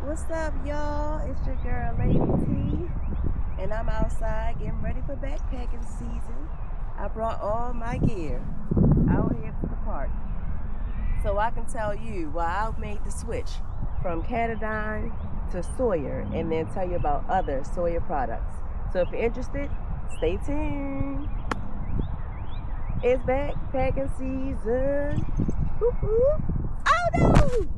What's up, y'all? It's your girl, Lady T, and I'm outside getting ready for backpacking season. I brought all my gear out here to the park, so I can tell you why I made the switch from Katadyn to Sawyer, and then tell you about other Sawyer products. So if you're interested, stay tuned. It's backpacking season. Woo-hoo. Oh no!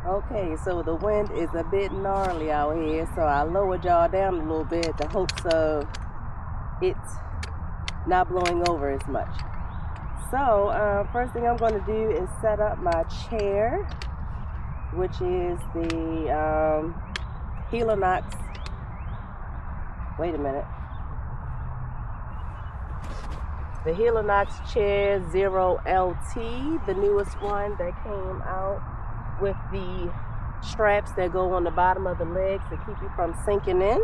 Okay, so the wind is a bit gnarly out here, so I lowered y'all down a little bit in the hopes of it not blowing over as much. So first thing I'm going to do is set up my chair, which is the Helinox. Wait a minute. The Helinox Chair Zero LT, the newest one that came out with the straps that go on the bottom of the legs to keep you from sinking in.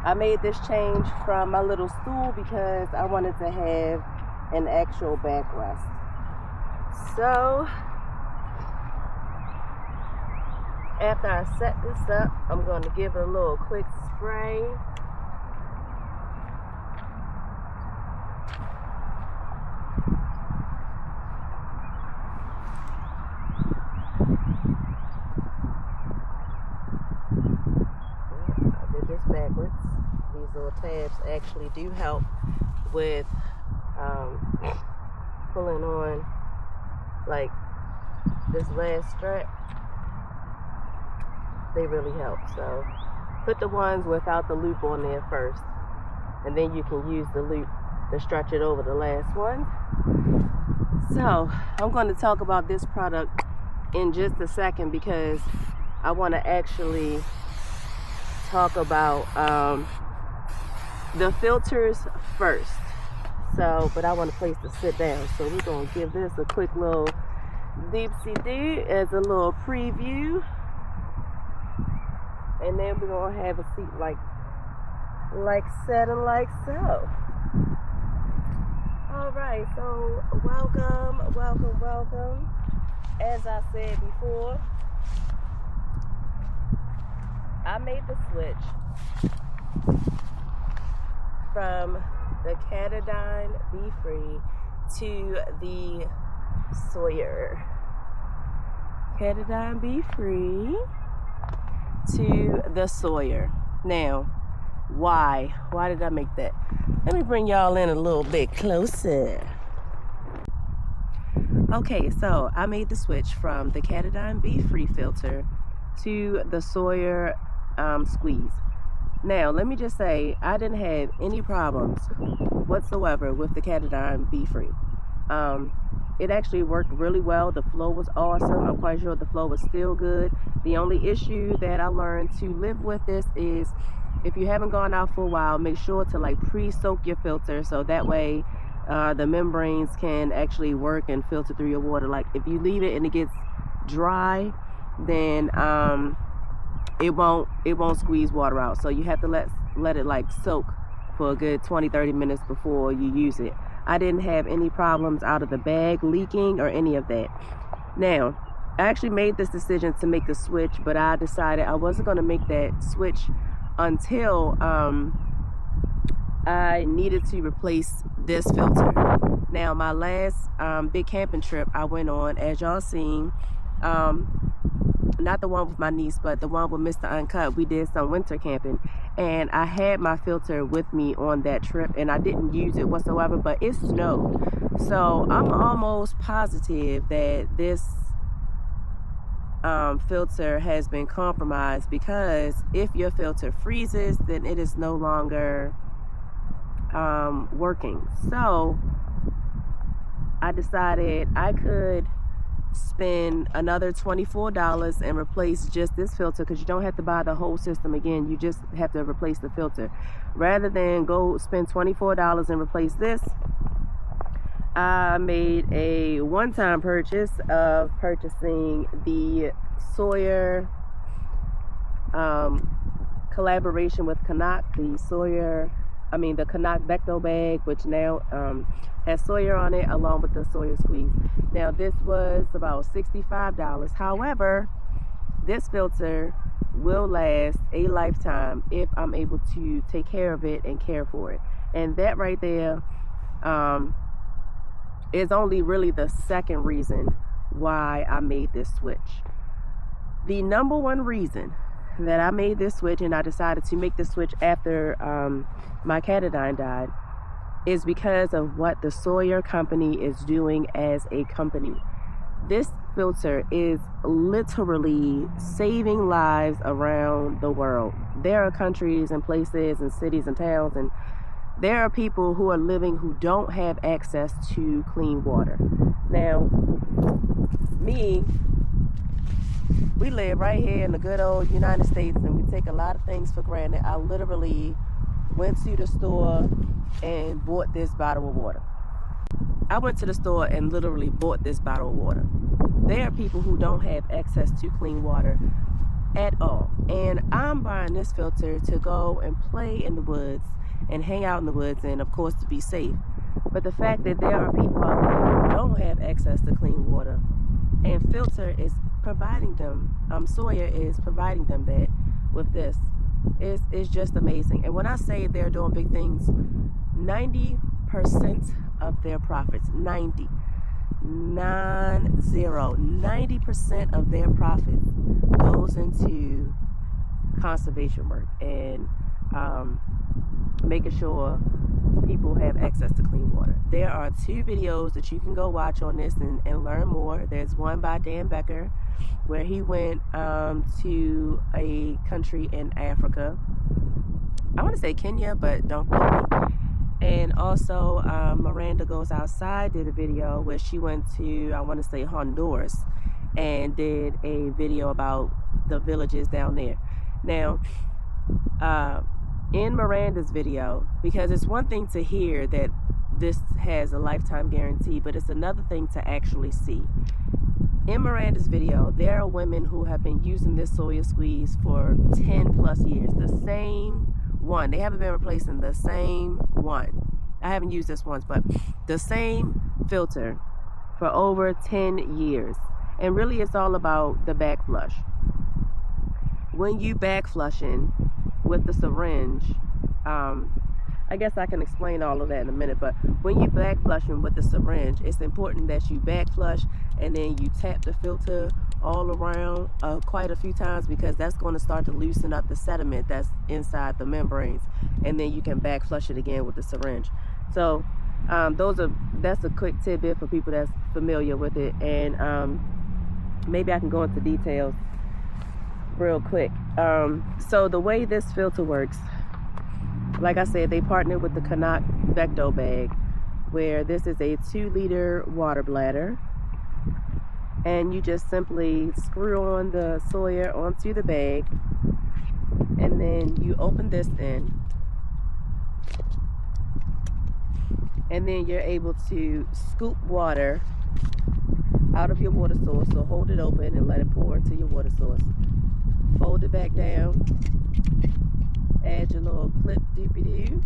I made this change from my little stool because I wanted to have an actual backrest. So after I set this up, I'm going to give it a little quick spray. Backwards. These little tabs actually do help with pulling on like this last strap. They really help. So put the ones without the loop on there first, and then you can use the loop to stretch it over the last one. So I'm going to talk about this product in just a second because I want to actually talk about the filters first. So, but I want a place to sit down, so we're gonna give this a quick little deep-see-doo as a little preview, and then we're gonna have a seat like setting like so. All right, so welcome. As I said before, I made the switch from the Katadyn Be Free to the Sawyer. Katadyn Be Free to the Sawyer. Now, why? Why did I make that? Let me bring y'all in a little bit closer. Okay, so I made the switch from the Katadyn Be Free filter to the Sawyer squeeze. Now let me just say, I didn't have any problems whatsoever with the Katadyn Be Free. It actually worked really well. The flow was awesome. I'm quite sure the flow was still good. The only issue that I learned to live with this is if you haven't gone out for a while, make sure to like pre-soak your filter, so that way the membranes can actually work and filter through your water. Like if you leave it and it gets dry, then it won't squeeze water out. So you have to let it like soak for a good 20-30 minutes before you use it. I didn't have any problems out of the bag leaking or any of that. Now, I actually made this decision to make the switch, but I decided I wasn't going to make that switch until I needed to replace this filter. Now, my last big camping trip I went on, as y'all seen, not the one with my niece, but the one with Mr. Uncut, we did some winter camping, and I had my filter with me on that trip, and I didn't use it whatsoever, but it snowed. So I'm almost positive that this filter has been compromised, because if your filter freezes, then it is no longer working. So I decided I could spend another $24 and replace just this filter, because you don't have to buy the whole system again. You just have to replace the filter. Rather than go spend $24 and replace this, I made a one-time purchase of purchasing the Sawyer collaboration with Canuck, the Canuck Vecto bag, which now has Sawyer on it, along with the Sawyer squeeze. Now this was about $65. However, this filter will last a lifetime if I'm able to take care of it and care for it. And that right there is only really the second reason why I made this switch. The number one reason that I made this switch, and I decided to make this switch after my Katadyn died, is because of what the Sawyer company is doing as a company. This filter is literally saving lives around the world. There are countries and places and cities and towns, and there are people who are living who don't have access to clean water. Now, we live right here in the good old United States, and we take a lot of things for granted. I literally went to the store and bought this bottle of water. I went to the store and literally bought this bottle of water. There are people who don't have access to clean water at all. And I'm buying this filter to go and play in the woods and hang out in the woods, and of course to be safe. But the fact that there are people out there who don't have access to clean water, and filter is providing them, Sawyer is providing them that with this, is just amazing. And when I say they're doing big things, 90% of their profits, 90% of their profit goes into conservation work and making sure people have access to clean water. There are 2 videos that you can go watch on this and learn more. There's one by Dan Becker, where he went to a country in Africa. I want to say Kenya, but don't quote me. And also Miranda Goes Outside did a video where she went to, I want to say, Honduras, and did a video about the villages down there. Now, in Miranda's video, because it's one thing to hear that this has a lifetime guarantee, but it's another thing to actually see. In Miranda's video, there are women who have been using this Sawyer squeeze for 10 plus years. The same one. They haven't been replacing the same one. I haven't used this once, but the same filter for over 10 years. And really it's all about the back flush. When you back flushing with the syringe, I guess I can explain all of that in a minute, but when you back flushing with the syringe, it's important that you back flush and then you tap the filter all around quite a few times, because that's going to start to loosen up the sediment that's inside the membranes, and then you can back flush it again with the syringe. So that's a quick tidbit for people that's familiar with it, and maybe I can go into details real quick. So the way this filter works, like I said, they partnered with the Canuck Vecto bag, where this is a 2-liter water bladder, and you just simply screw on the Sawyer onto the bag, and then you open this in, and then you're able to scoop water out of your water source. So hold it open and let it pour into your water source. Fold it back down, add your little clip doopy-doo.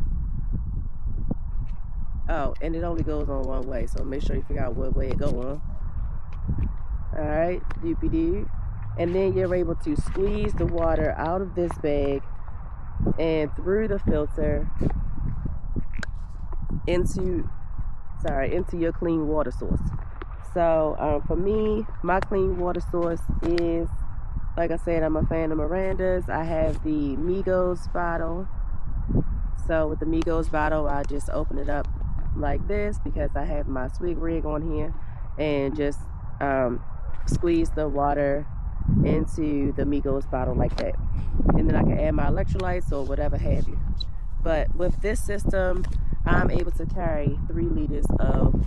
Oh, and it only goes on one way, so make sure you figure out what way it goes on. Alright, doopy-doo. And then you're able to squeeze the water out of this bag and through the filter into your clean water source. So for me, my clean water source is, like I said, I'm a fan of Miranda's. I have the Migos bottle. So with the Migos bottle, I just open it up like this, because I have my swig rig on here, and just squeeze the water into the Migos bottle like that. And then I can add my electrolytes or whatever have you. But with this system, I'm able to carry 3 liters of,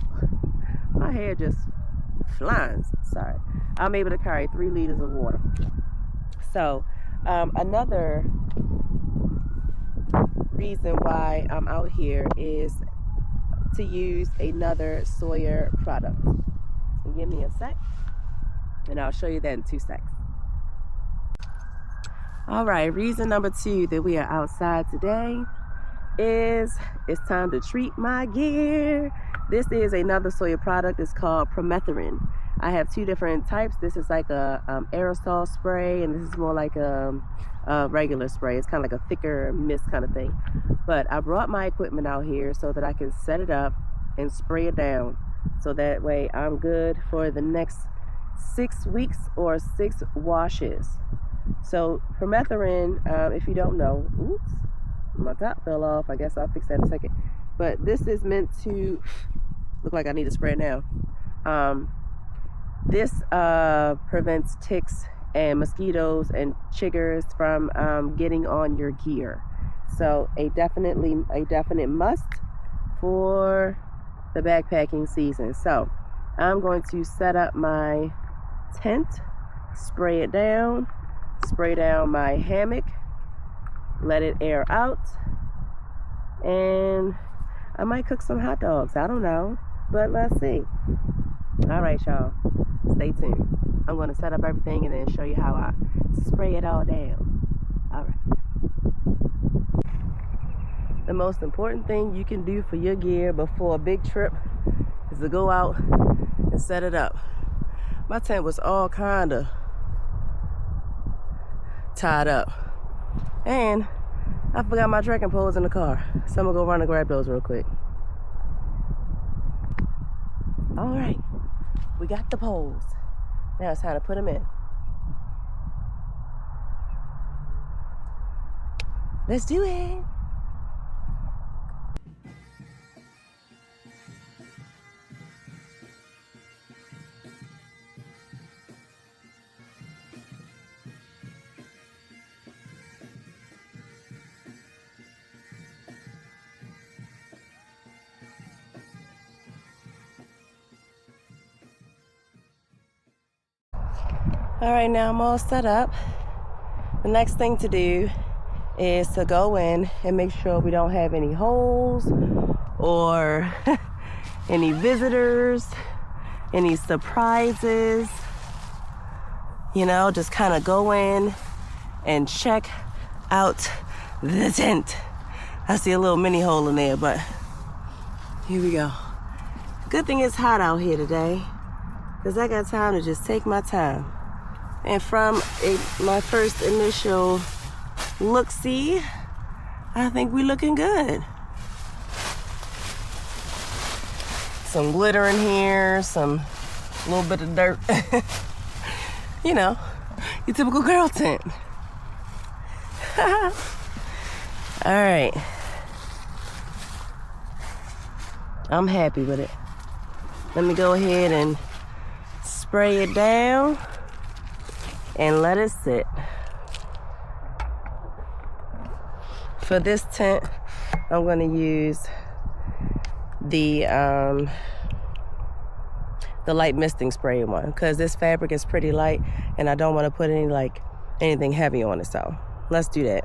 my hair just flies, sorry. I'm able to carry 3 liters of water. So another reason why I'm out here is to use another Sawyer product. So give me a sec, and I'll show you that in 2 seconds. All right, reason number 2 that we are outside today is it's time to treat my gear. This is another Sawyer product. It's called Permethrin. I have 2 different types. This is like a aerosol spray, and this is more like a regular spray. It's kind of like a thicker mist kind of thing. But I brought my equipment out here so that I can set it up and spray it down. So that way I'm good for the next 6 weeks or 6 washes. So Permethrin, if you don't know, oops, my top fell off. I guess I'll fix that in a second. But this is meant to look like I need to spray it now. This prevents ticks and mosquitoes and chiggers from getting on your gear. So a definite must for the backpacking season. So I'm going to set up my tent, spray it down, spray down my hammock, let it air out, and I might cook some hot dogs. I don't know, but let's see. All right, y'all, stay tuned. I'm going to set up everything and then show you how I spray it all down. All right. The most important thing you can do for your gear before a big trip is to go out and set it up. My tent was all kind of tied up, and I forgot my trekking poles in the car, so I'm gonna go run and grab those real quick. All right, we got the poles. Now it's time to put them in. Let's do it. All right, now I'm all set up. The next thing to do is to go in and make sure we don't have any holes or any visitors, any surprises. You know, just kind of go in and check out the tent. I see a little mini hole in there, but here we go. Good thing it's hot out here today, because I got time to just take my time. And from my first initial look-see, I think we're looking good. Some glitter in here, some little bit of dirt. You know, your typical girl tent. All right. I'm happy with it. Let me go ahead and spray it down and let it sit. For this tent, I'm going to use the light misting spray one, because this fabric is pretty light and I don't want to put anything heavy on it. So let's do that.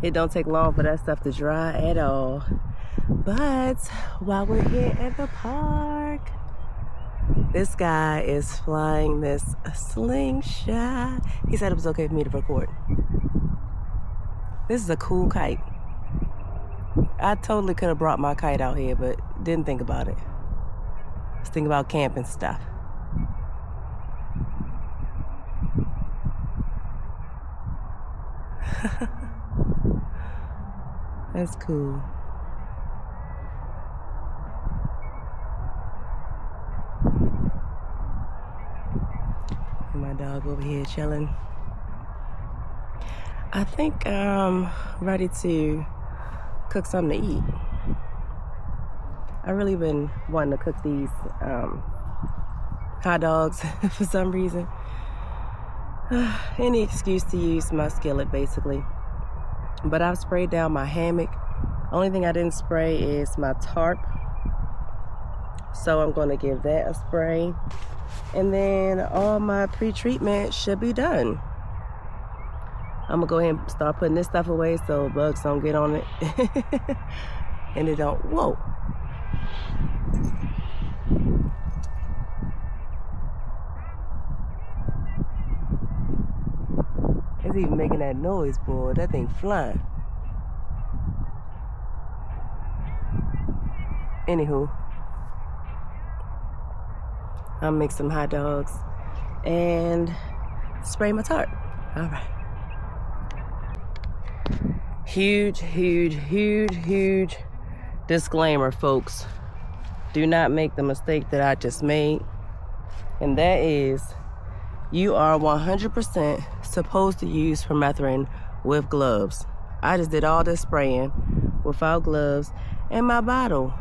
It don't take long for that stuff to dry at all. But while we're here at the park, this guy is flying this slingshot. He said it was okay for me to record. This is a cool kite. I totally could have brought my kite out here, but didn't think about it. Just think about camping stuff. That's cool. And my dog over here chilling. I think I'm ready to cook something to eat. I've really been wanting to cook these hot dogs for some reason. Any excuse to use my skillet, basically. But I've sprayed down my hammock. Only thing I didn't spray is my tarp. So I'm going to give that a spray. And then all my pre-treatment should be done. I'm going to go ahead and start putting this stuff away so bugs don't get on it. And it don't, whoa. It's even making that noise, boy. That thing flying. Anywho, I'll make some hot dogs and spray my tarp. All right. Huge disclaimer, folks. Do not make the mistake that I just made. And that is, you are 100% supposed to use permethrin with gloves. I just did all this spraying without gloves, and my bottle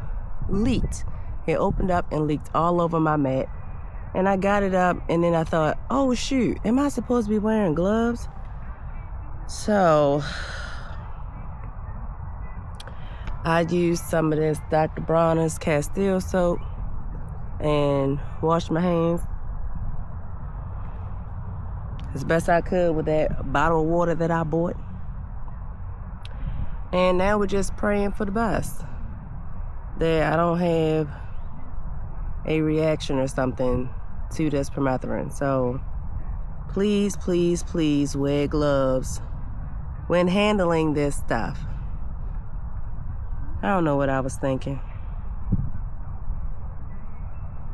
leaked. It opened up and leaked all over my mat. And I got it up, and then I thought, oh shoot, am I supposed to be wearing gloves? So I used some of this Dr. Bronner's Castile soap and washed my hands as best I could with that bottle of water that I bought. And now we're just praying for the best, that I don't have a reaction or something to this permethrin. So please wear gloves when handling this stuff. I don't know what I was thinking.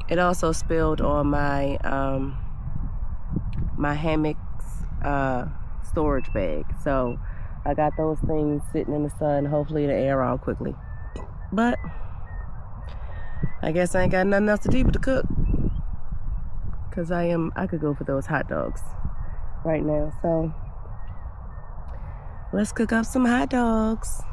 It also spilled on my my hammock's storage bag. So I got those things sitting in the sun. Hopefully they air out quickly. But I guess I ain't got nothing else to do but to cook. Cause I could go for those hot dogs right now. So let's cook up some hot dogs.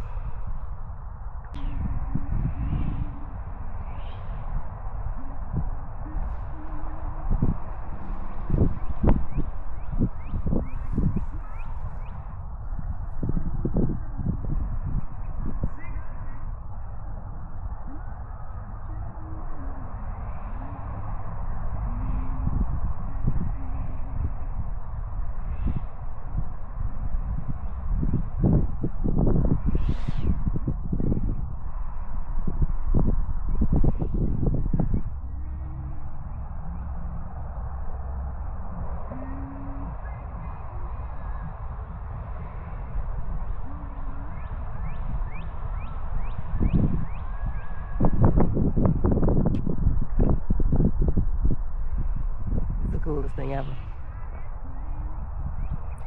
Coolest thing ever.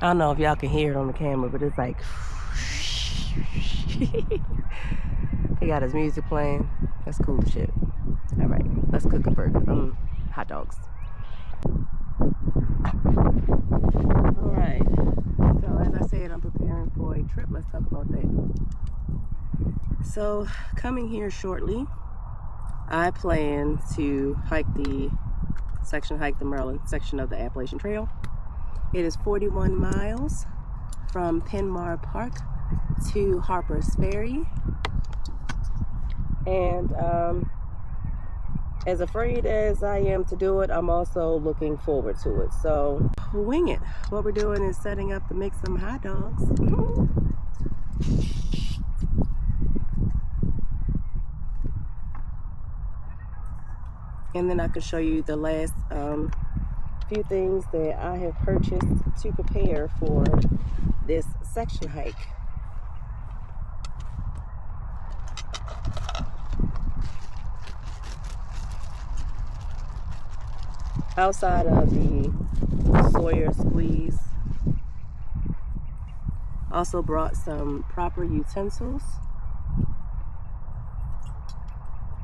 I don't know if y'all can hear it on the camera, but it's like he got his music playing. That's cool as shit. All right, let's cook a burger. Hot dogs. All right. So as I said, I'm preparing for a trip. Let's talk about that. So coming here shortly, I plan to hike the Maryland section of the Appalachian Trail. It is 41 miles from Penmar Park to Harper's Ferry. And as afraid as I am to do it, I'm also looking forward to it. So wing it. What we're doing is setting up to make some hot dogs. And then I can show you the last few things that I have purchased to prepare for this section hike. Outside of the Sawyer squeeze, also brought some proper utensils,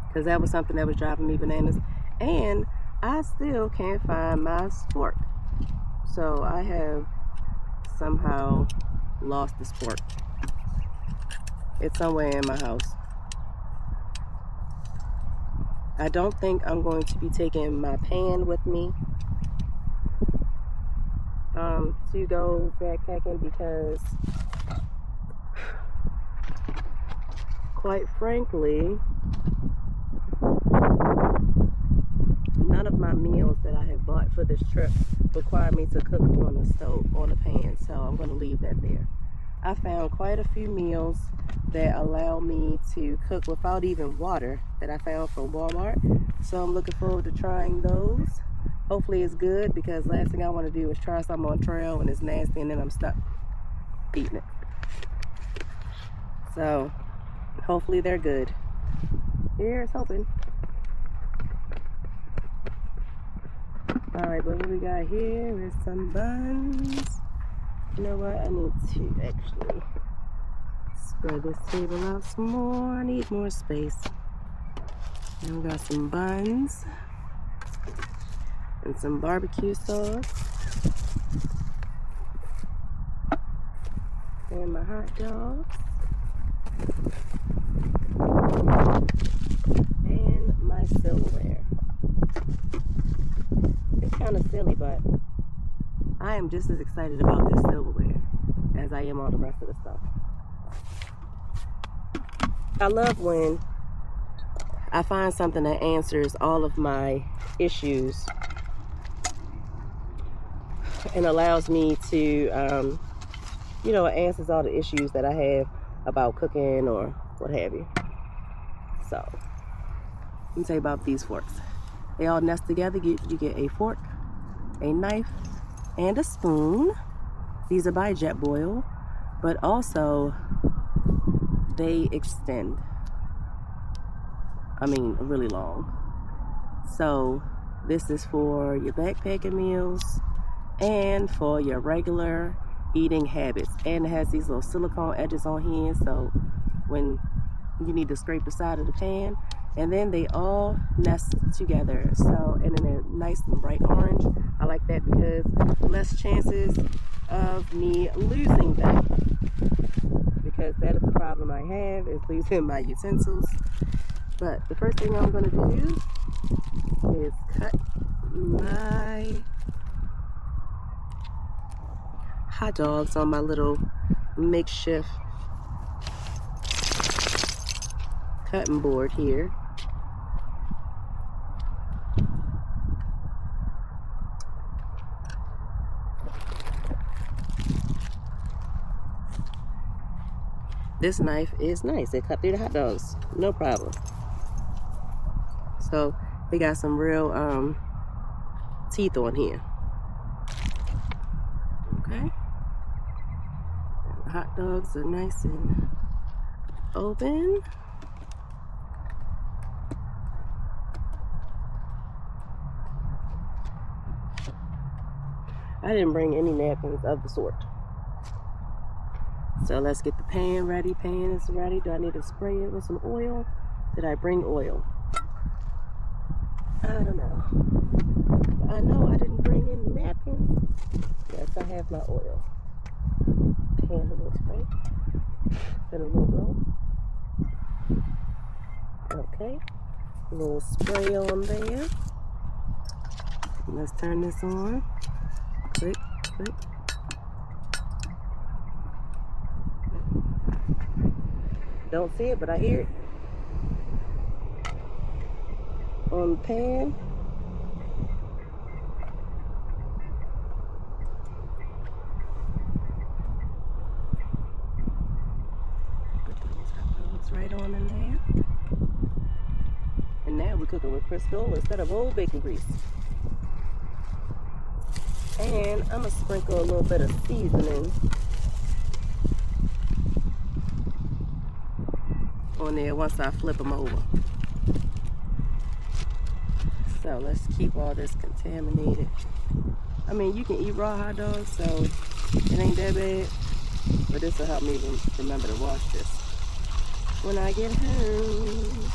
because that was something that was driving me bananas. And I still can't find my spork. So I have somehow lost the spork. It's somewhere in my house. I don't think I'm going to be taking my pan with me to go backpacking, because quite frankly, none of my meals that I have bought for this trip require me to cook on the stove, on a pan, so I'm going to leave that there. I found quite a few meals that allow me to cook without even water that I found from Walmart, so I'm looking forward to trying those. Hopefully it's good, because last thing I want to do is try something on trail and it's nasty and then I'm stuck eating it. So hopefully they're good. Here's hoping. Alright, but what we got here is some buns. You know what? I need to actually spread this table out some more. I need more space. And we got some buns and some barbecue sauce. And my hot dogs. And my silverware. It's kind of silly, but I am just as excited about this silverware as I am all the rest of the stuff. I love when I find something that answers all of my issues and allows me to, you know, it answers all the issues that I have about cooking or what have you. So, let me tell you about these forks. They all nest together. You get a fork, a knife, and a spoon. These are by Jetboil, but also they extend. I mean, really long. So this is for your backpacking meals and for your regular eating habits. And it has these little silicone edges on here, so when you need to scrape the side of the pan. And then they all nest together. So, and then they're nice and bright orange. I like that because less chances of me losing them. Because that is the problem I have, is losing my utensils. But the first thing I'm gonna do is cut my hot dogs on my little makeshift cutting board here. This knife is nice. It cut through the hot dogs, no problem. So they got some real teeth on here. Okay. The hot dogs are nice and open. I didn't bring any napkins of the sort. So let's get the pan ready. Pan is ready. Do I need to spray it with some oil? Did I bring oil? I don't know. I know I didn't bring any napkins. Yes, I have my oil. Pan a little spray. Put a little blow. Okay. A little spray on there. Let's turn this on. Click, click. Don't see it, but I hear it. On the pan. right on in there. And now we're cooking with Crisco instead of old bacon grease. And I'm going to sprinkle a little bit of seasoning on there once I flip them over. So let's keep all this contaminated. I mean, you can eat raw hot dogs, so it ain't that bad. But this will help me remember to wash this when I get home.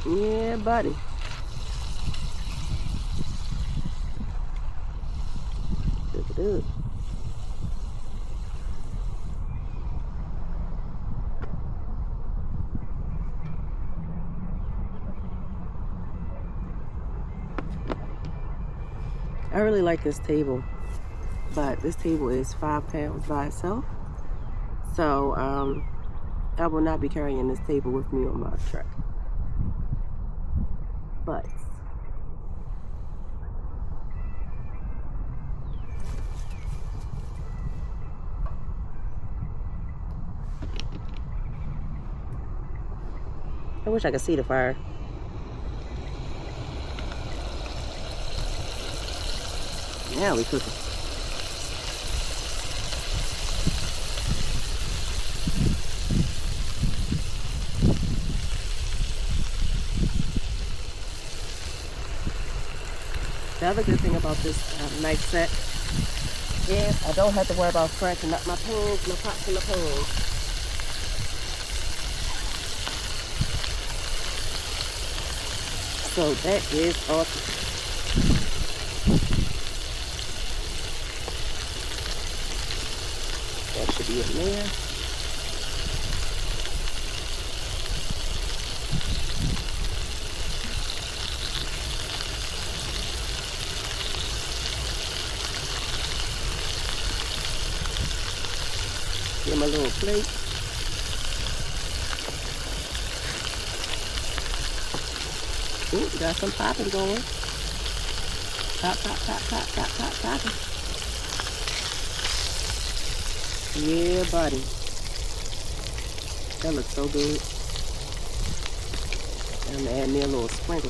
Yeah, buddy. Look at it. I really like this table, but this table is 5 pounds by itself. So I will not be carrying this table with me on my truck. But I wish I could see the fire. Now we cooking. The other good thing about this knife set is I don't have to worry about scratching up my pans, my pots, and my pans. So that is awesome. That should be in there. Get my little plate. Ooh, got some popping going. Pop, pop, pop, pop, pop, pop, popping. Yeah, buddy. That looks so good. I'm gonna add me a little sprinkle.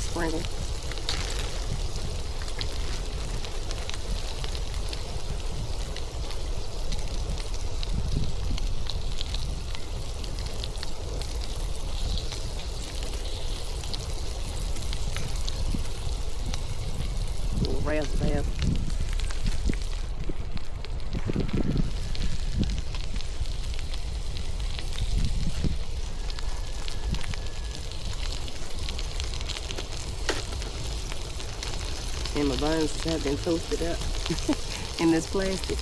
Razzle. And my buns have been toasted up in this plastic.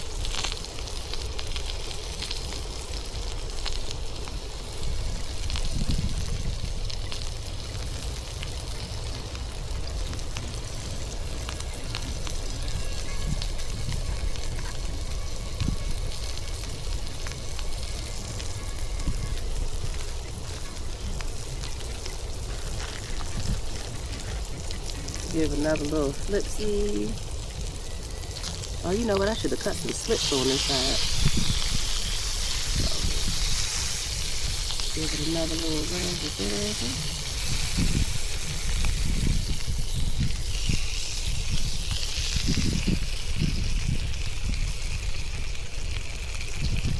Give another little flipsy. Oh, you know what? I should have cut some slips on this side. So, give it another little razzle.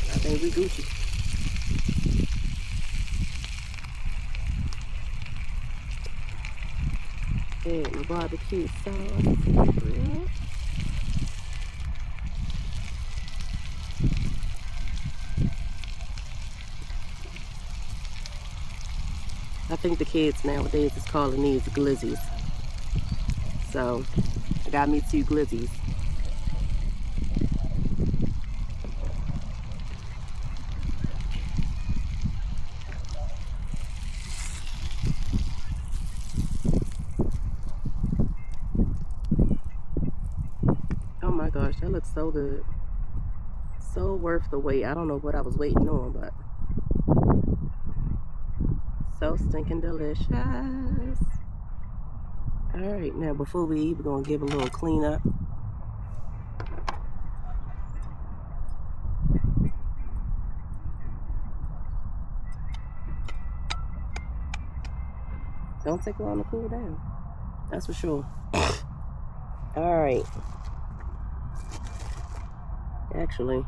I think we Gucci. And my barbecue sauce. I think the kids nowadays is calling these glizzies. So I got me 2 glizzies. Oh my gosh, that looks so good. So worth the wait. I don't know what I was waiting on, but so stinking delicious. Alright, now before we eat, we're going to give a little cleanup. don't take long to cool down. That's for sure. All right. Actually,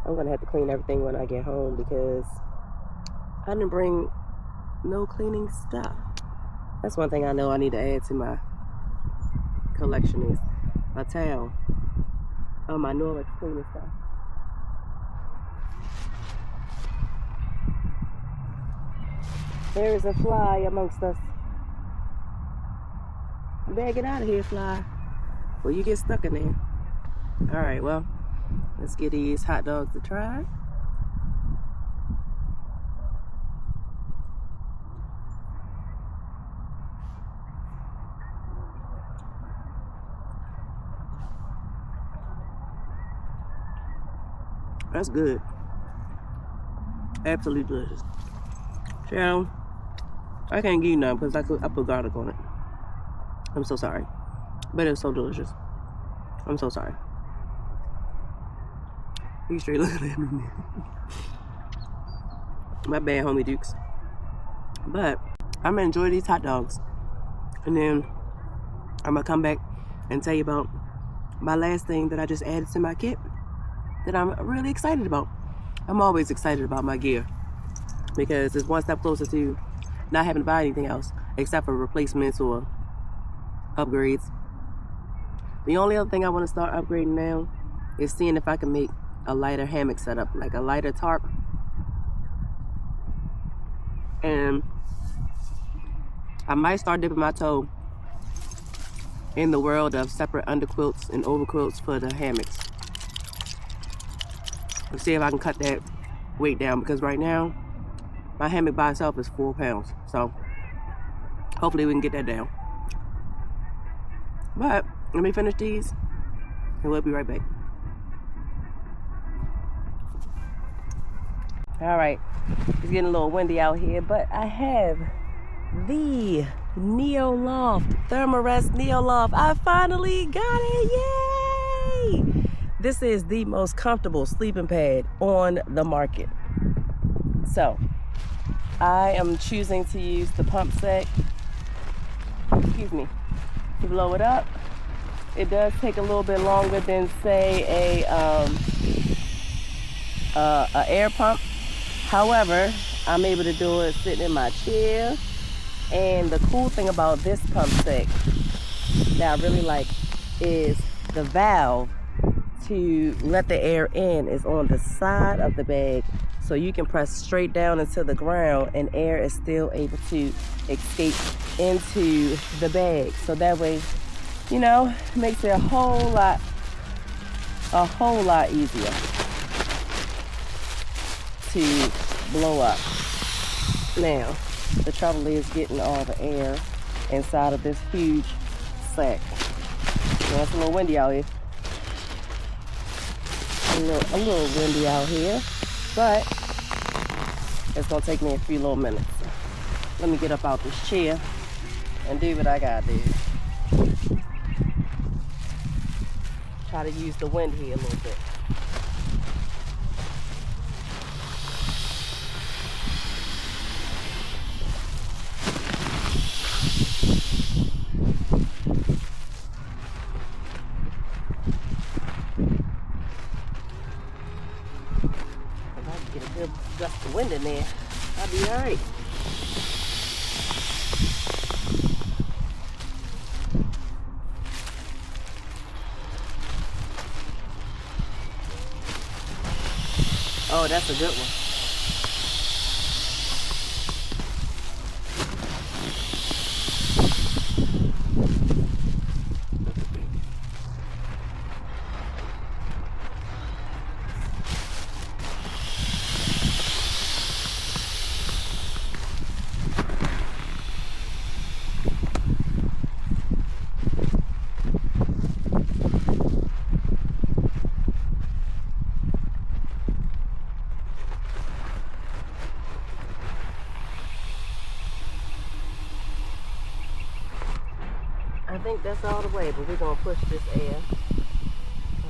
I'm gonna have to clean everything when I get home because I didn't bring no cleaning stuff. That's one thing I know I need to add to my collection is a towel. My Norwex cleaning stuff. There is a fly amongst us. You better get out of here, fly. Well, you get stuck in there. All right, well, let's get these hot dogs to try. That's good. Absolutely delicious. Child, I can't give you none because I put garlic on it. I'm so sorry. But it's so delicious. I'm so sorry. You straight looking at me. My bad, homie Dukes. But I'm gonna enjoy these hot dogs. And then I'm gonna come back and tell you about my last thing that I just added to my kit that I'm really excited about. I'm always excited about my gear because it's one step closer to not having to buy anything else except for replacements or upgrades. The only other thing I want to start upgrading now is seeing if I can make a lighter hammock setup, like a lighter tarp. And I might start dipping my toe in the world of separate underquilts and overquilts for the hammocks. Let's see if I can cut that weight down because right now my hammock by itself is 4 pounds. So hopefully we can get that down. But let me finish these and we'll be right back. All right, it's getting a little windy out here, but I have the Neoloft, Thermarest Neoloft. I finally got it, yay! This is the most comfortable sleeping pad on the market. So, I am choosing to use the pump set, excuse me, to blow it up. It does take a little bit longer than say a air pump. However, I'm able to do it sitting in my chair. And the cool thing about this pump set that I really like is the valve to let the air in is on the side of the bag. So you can press straight down into the ground and air is still able to escape into the bag. So that way, you know, it makes it a whole lot easier to blow up. Now, the trouble is getting all the air inside of this huge sack. Now, it's a little windy out here. A little windy out here, but it's gonna take me a few little minutes. Let me get up out this chair and do what I gotta do. Try to use the wind here a little bit. Gust of wind in there, I'll be all right. Oh, that's a good one. I think that's all the way, but we're gonna push this air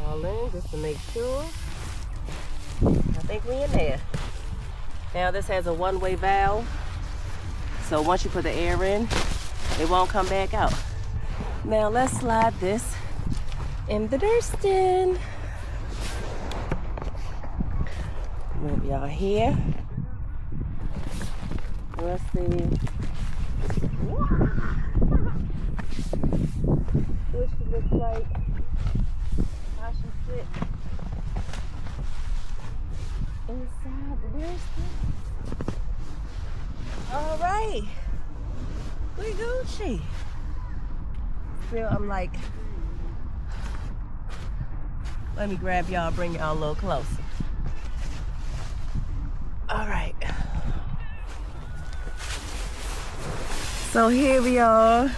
all in just to make sure. I think we in there. Now this has a one-way valve, So once you put the air in, it won't come back out. Now let's slide this in the Durston. Move y'all here. Let's see. What she looks like. How she sit inside the Durston. All right. We Gucci. Still, I'm like, let me grab y'all, bring y'all a little closer. All right. So here we are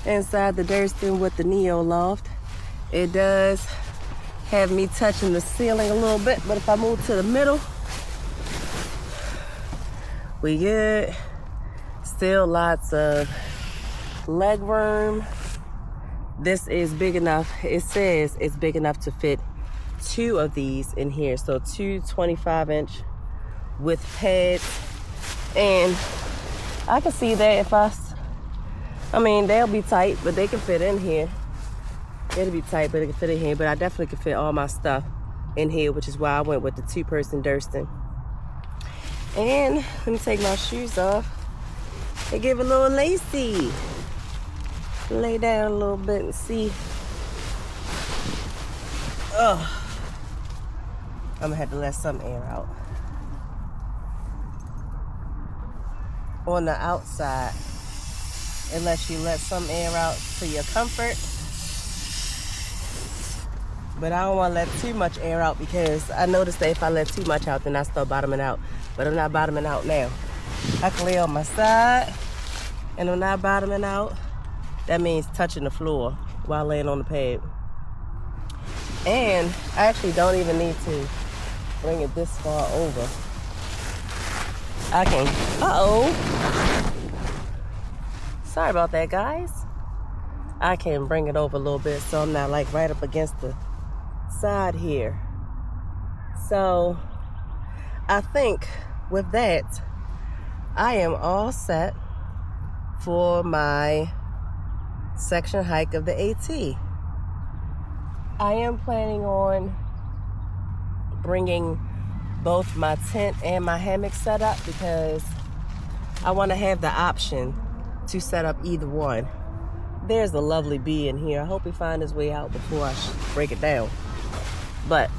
inside the Durston with the Neo Loft. It does have me touching the ceiling a little bit, but if I move to the middle, we good. Still lots of leg room. This is big enough. It says it's big enough to fit 2 of these in here. So 2 25-inch with pads. And I can see that if I mean, they'll be tight, but they can fit in here. It'll be tight, but it can fit in here. But I definitely can fit all my stuff in here, which is why I went with the 2-person Durston. And let me take my shoes off. They give a little lacy. Lay down a little bit and see. Oh, I'm gonna have to let some air out. On the outside, unless you let some air out to your comfort. But I don't want to let too much air out because I noticed that if I let too much out, then I start bottoming out. But I'm not bottoming out now. I can lay on my side and I'm not bottoming out. That means touching the floor while laying on the pad. And I actually don't even need to bring it this far over. I can, sorry about that, guys. I can bring it over a little bit so I'm not like right up against the side here. So I think with that, I am all set for my section hike of the AT. I am planning on bringing both my tent and my hammock set up because I want to have the option to set up either one. There's a lovely bee in here. I hope he finds his way out before I break it down. But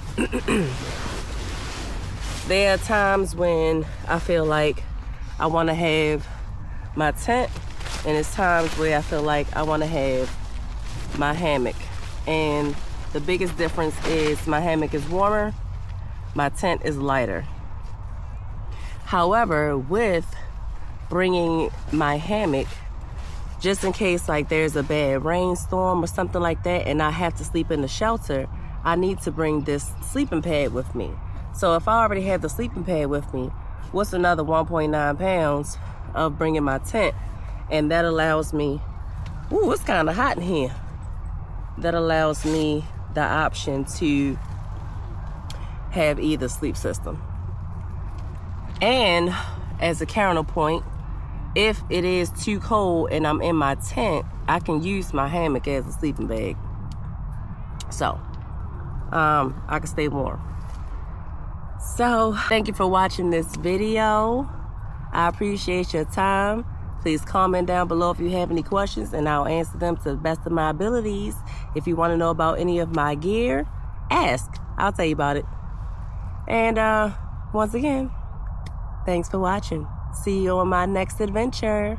there are times when I feel like I want to have my tent, and it's times where I feel like I want to have my hammock. And the biggest difference is my hammock is warmer, my tent is lighter. However, with bringing my hammock, just in case like there's a bad rainstorm or something like that and I have to sleep in the shelter, I need to bring this sleeping pad with me. So if I already have the sleeping pad with me, what's another 1.9 pounds of bringing my tent? And that allows me, ooh, it's kind of hot in here. That allows me the option to have either sleep system. And as a counterpoint, if it is too cold and I'm in my tent, I can use my hammock as a sleeping bag. So, I can stay warm. So, thank you for watching this video. I appreciate your time. Please comment down below if you have any questions and I'll answer them to the best of my abilities. If you want to know about any of my gear, ask. I'll tell you about it. And once again, thanks for watching. See you on my next adventure.